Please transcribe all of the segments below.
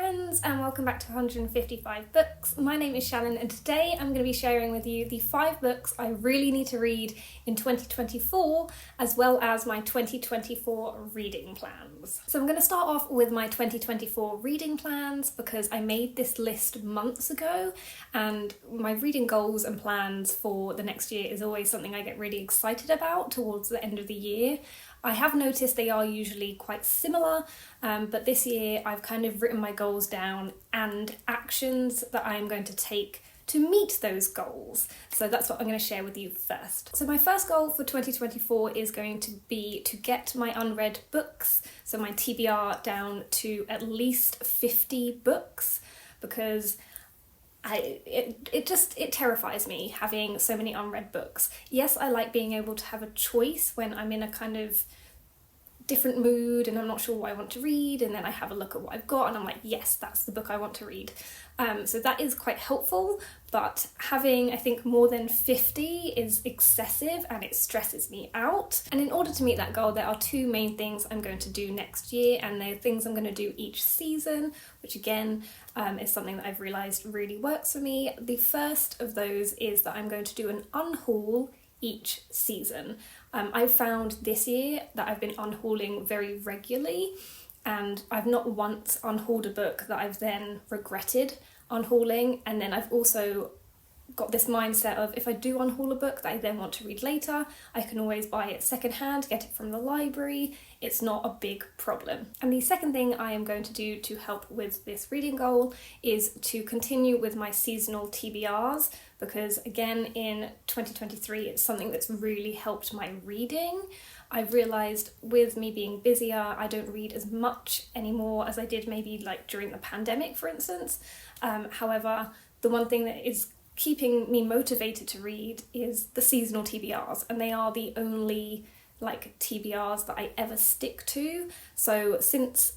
friends, and welcome back to 155 Books. My name is Shannon, and today I'm going to be sharing with you the 5 books I really need to read in 2024, as well as my 2024 reading plans. So I'm going to start off with my 2024 reading plans because I made this list months ago, and my reading goals and plans for the next year is always something I get really excited about towards the end of the year. I have noticed they are usually quite similar, but this year I've kind of written my goals down and actions that I'm going to take to meet those goals. So that's what I'm going to share with you first. So my first goal for 2024 is going to be to get my unread books, so my TBR, down to at least 50 books, because it terrifies me having so many unread books. Yes, I like being able to have a choice when I'm in a kind of different mood and I'm not sure what I want to read, and then I have a look at what I've got and I'm like, yes, that's the book I want to read. So that is quite helpful, but having, I think, more than 50 is excessive and it stresses me out. And in order to meet that goal, there are 2 main things I'm going to do next year, and they're things I'm going to do each season, which again is something that I've realised really works for me. The first of those is that I'm going to do an unhaul each season. I've found this year that I've been unhauling very regularly, and I've not once unhauled a book that I've then regretted unhauling. And then I've also got this mindset of, if I do unhaul a book that I then want to read later, I can always buy it secondhand, get it from the library. It's not a big problem. And the second thing I am going to do to help with this reading goal is to continue with my seasonal TBRs, because again, in 2023, it's something that's really helped my reading. I've realised with me being busier, I don't read as much anymore as I did maybe like during the pandemic, for instance. However, the one thing that is keeping me motivated to read is the seasonal TBRs, and they are the only TBRs that I ever stick to. So since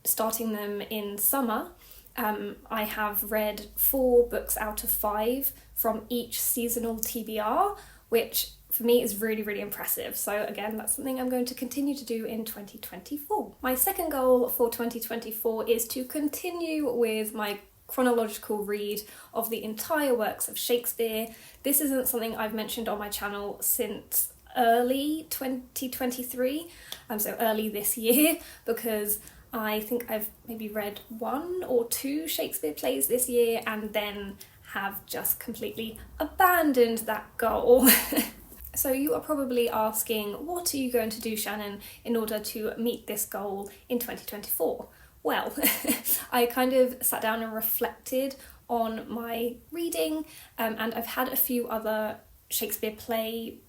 starting them in summer, I have read 4 books out of 5 from each seasonal TBR, which for me is really, really impressive. So again, that's something I'm going to continue to do in 2024. My second goal for 2024 is to continue with my chronological read of the entire works of Shakespeare. This isn't something I've mentioned on my channel since early 2023, so early this year, because I think I've maybe read 1 or 2 Shakespeare plays this year and then have just completely abandoned that goal. So you are probably asking, what are you going to do, Shannon, in order to meet this goal in 2024? Well, I kind of sat down and reflected on my reading, and I've had a few other Shakespeare play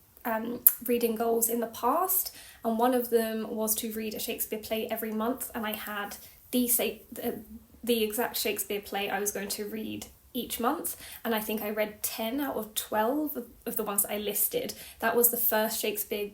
reading goals in the past, and one of them was to read a Shakespeare play every month, and I had the exact Shakespeare play I was going to read each month, and I think I read 10 out of 12 of the ones that I listed. That was the first Shakespeare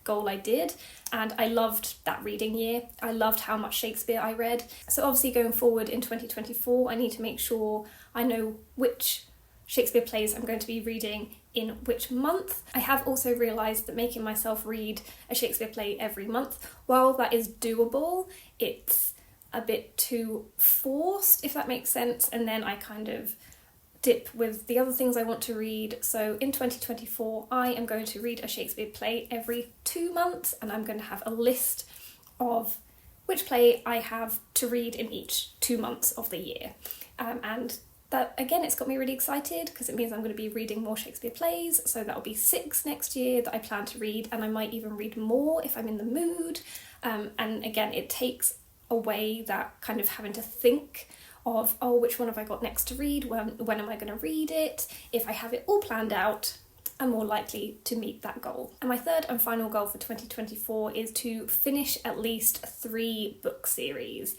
goal I did, and I loved that reading year. I loved how much Shakespeare I read. So obviously going forward in 2024, I need to make sure I know which Shakespeare plays I'm going to be reading in which month. I have also realised that making myself read a Shakespeare play every month, while that is doable, it's a bit too forced, if that makes sense, and then I kind of dip with the other things I want to read. So in 2024, I am going to read a Shakespeare play every 2 months, and I'm going to have a list of which play I have to read in each 2 months of the year. And that, again, it's got me really excited because it means I'm going to be reading more Shakespeare plays. So that'll be 6 next year that I plan to read, and I might even read more if I'm in the mood. And again, it takes away that kind of having to think of, oh, which one have I got next to read? When am I going to read it? If I have it all planned out, I'm more likely to meet that goal. And my third and final goal for 2024 is to finish at least 3 book series.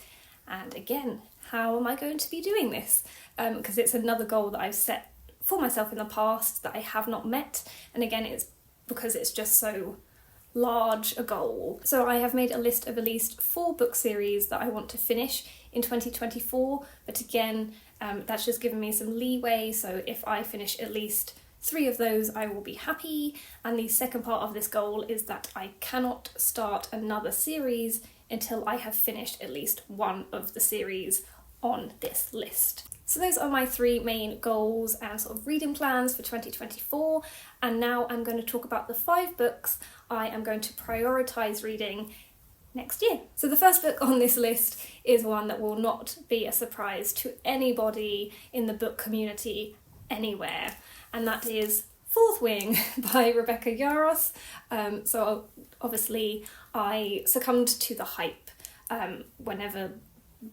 And again, how am I going to be doing this? Because it's another goal that I've set for myself in the past that I have not met. And again, it's because it's just so large a goal. So I have made a list of at least 4 book series that I want to finish in 2024, but again, that's just given me some leeway. So if I finish at least 3 of those, I will be happy. And the second part of this goal is that I cannot start another series until I have finished at least one of the series on this list. So those are my 3 main goals and sort of reading plans for 2024, and now I'm going to talk about the 5 books I am going to prioritise reading next year. So the first book on this list is one that will not be a surprise to anybody in the book community anywhere, and that is Fourth Wing by Rebecca Yarros. So obviously I succumbed to the hype whenever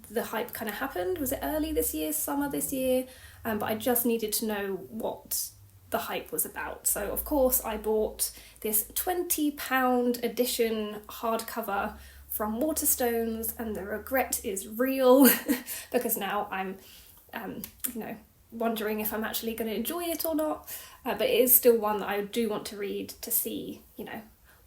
the hype kind of happened. Was it early this year, summer this year? But I just needed to know what the hype was about. So of course I bought this £20 edition hardcover from Waterstones, and the regret is real because now I'm wondering if I'm actually going to enjoy it or not. But it is still one that I do want to read to see,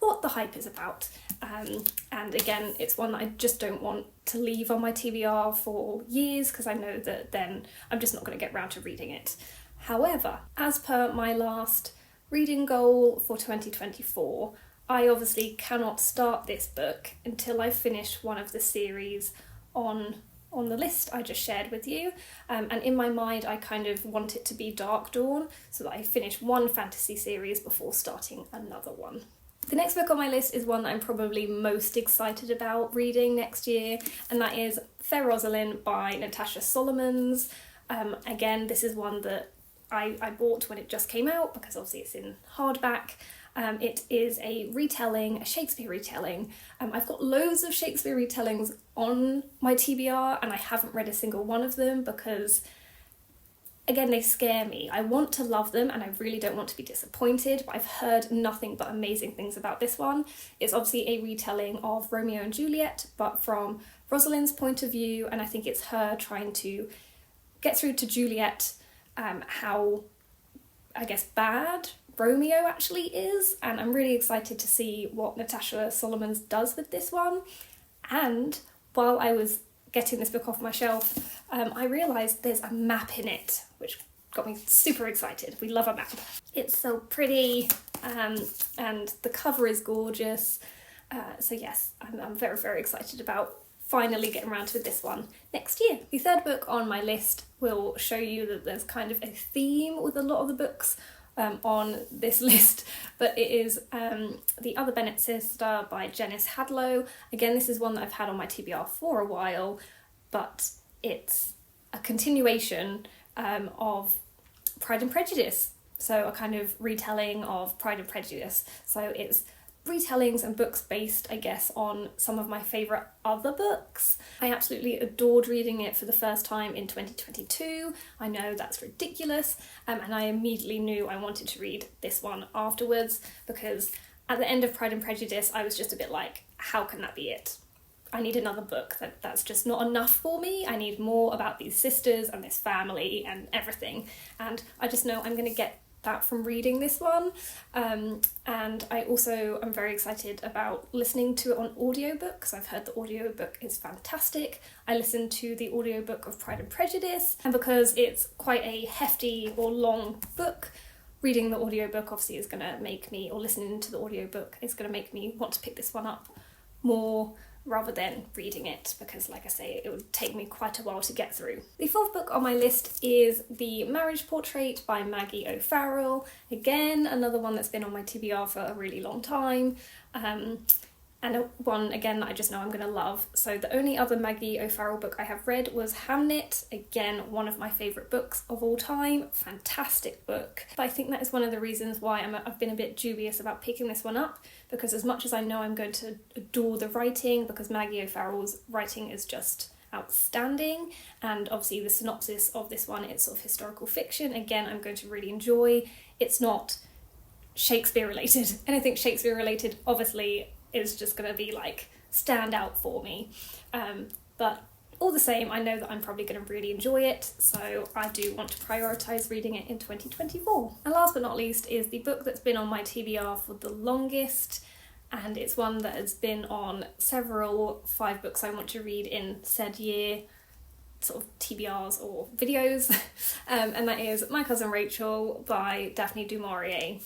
what the hype is about. And again, it's one that I just don't want to leave on my TBR for years, because I know that then I'm just not going to get round to reading it. However, as per my last reading goal for 2024, I obviously cannot start this book until I finish one of the series on the list I just shared with you. And in my mind, I kind of want it to be Dark Dawn, so that I finish one fantasy series before starting another one. The next book on my list is one that I'm probably most excited about reading next year, and that is Fair Rosalind by Natasha Solomons. Again, this is one that I bought when it just came out, because obviously it's in hardback. It is a Shakespeare retelling. I've got loads of Shakespeare retellings on my TBR, and I haven't read a single one of them because, again, they scare me. I want to love them and I really don't want to be disappointed, but I've heard nothing but amazing things about this one. It's obviously a retelling of Romeo and Juliet, but from Rosalind's point of view, and I think it's her trying to get through to Juliet how, I guess, bad Romeo actually is, and I'm really excited to see what Natasha Solomons does with this one. And while I was getting this book off my shelf, I realised there's a map in it, which got me super excited. We love a map. It's so pretty, and the cover is gorgeous. So yes, I'm very, very excited about finally getting around to this one next year. The third book on my list will show you that there's kind of a theme with a lot of the books on this list, but it is The Other Bennet Sister by Janice Hadlow. Again, this is one that I've had on my TBR for a while, but it's a continuation of Pride and Prejudice, so a kind of retelling of Pride and Prejudice. So it's retellings and books based, I guess, on some of my favourite other books. I absolutely adored reading it for the first time in 2022. I know that's ridiculous, and I immediately knew I wanted to read this one afterwards, because at the end of Pride and Prejudice I was just a bit like, how can that be it? I need another book. That's just not enough for me. I need more about these sisters and this family and everything, and I just know I'm going to get that from reading this one. And I also am very excited about listening to it on audiobook, because I've heard the audiobook is fantastic. I listened to the audiobook of Pride and Prejudice, and because it's quite a hefty or long book, reading the audiobook obviously is going to make me, or listening to the audiobook is going to make me want to pick this one up more rather than reading it, because like I say, it would take me quite a while to get through. The fourth book on my list is The Marriage Portrait by Maggie O'Farrell. Again, another one that's been on my TBR for a really long time, and one, again, that I just know I'm going to love. So the only other Maggie O'Farrell book I have read was Hamnet. Again, one of my favourite books of all time. Fantastic book. But I think that is one of the reasons why I've been a bit dubious about picking this one up, because as much as I know I'm going to adore the writing, because Maggie O'Farrell's writing is just outstanding, and obviously the synopsis of this one, it's sort of historical fiction. Again, I'm going to really enjoy. It's not Shakespeare related. Anything Shakespeare related, obviously, is just going to be like stand out for me, but all the same, I know that I'm probably going to really enjoy it, so I do want to prioritise reading it in 2024. And last but not least is the book that's been on my TBR for the longest, and it's one that has been on several 5 books I want to read in said year sort of TBRs or videos, and that is My Cousin Rachel by Daphne du Maurier.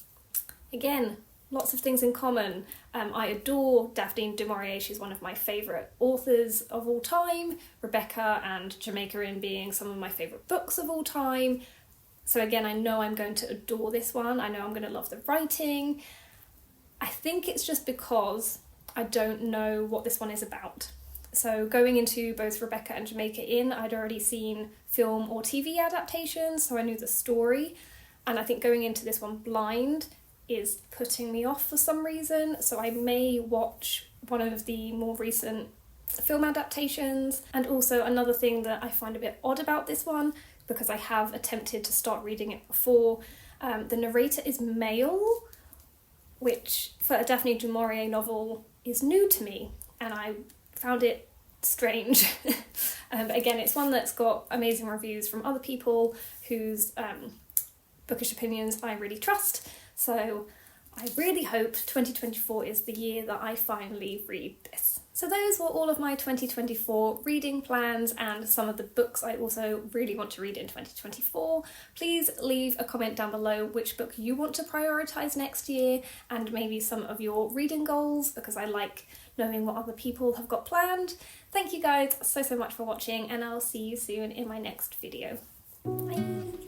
Again, lots of things in common. I adore Daphne du Maurier. She's one of my favourite authors of all time. Rebecca and Jamaica Inn being some of my favourite books of all time. So again, I know I'm going to adore this one. I know I'm going to love the writing. I think it's just because I don't know what this one is about. So going into both Rebecca and Jamaica Inn, I'd already seen film or TV adaptations, so I knew the story. And I think going into this one blind is putting me off for some reason. So I may watch one of the more recent film adaptations. And also another thing that I find a bit odd about this one, because I have attempted to start reading it before, the narrator is male, which for a Daphne du Maurier novel is new to me, and I found it strange. But again, it's one that's got amazing reviews from other people whose bookish opinions I really trust, so I really hope 2024 is the year that I finally read this. So those were all of my 2024 reading plans and some of the books I also really want to read in 2024. Please leave a comment down below which book you want to prioritise next year and maybe some of your reading goals, because I like knowing what other people have got planned. Thank you guys so much for watching, and I'll see you soon in my next video. Bye!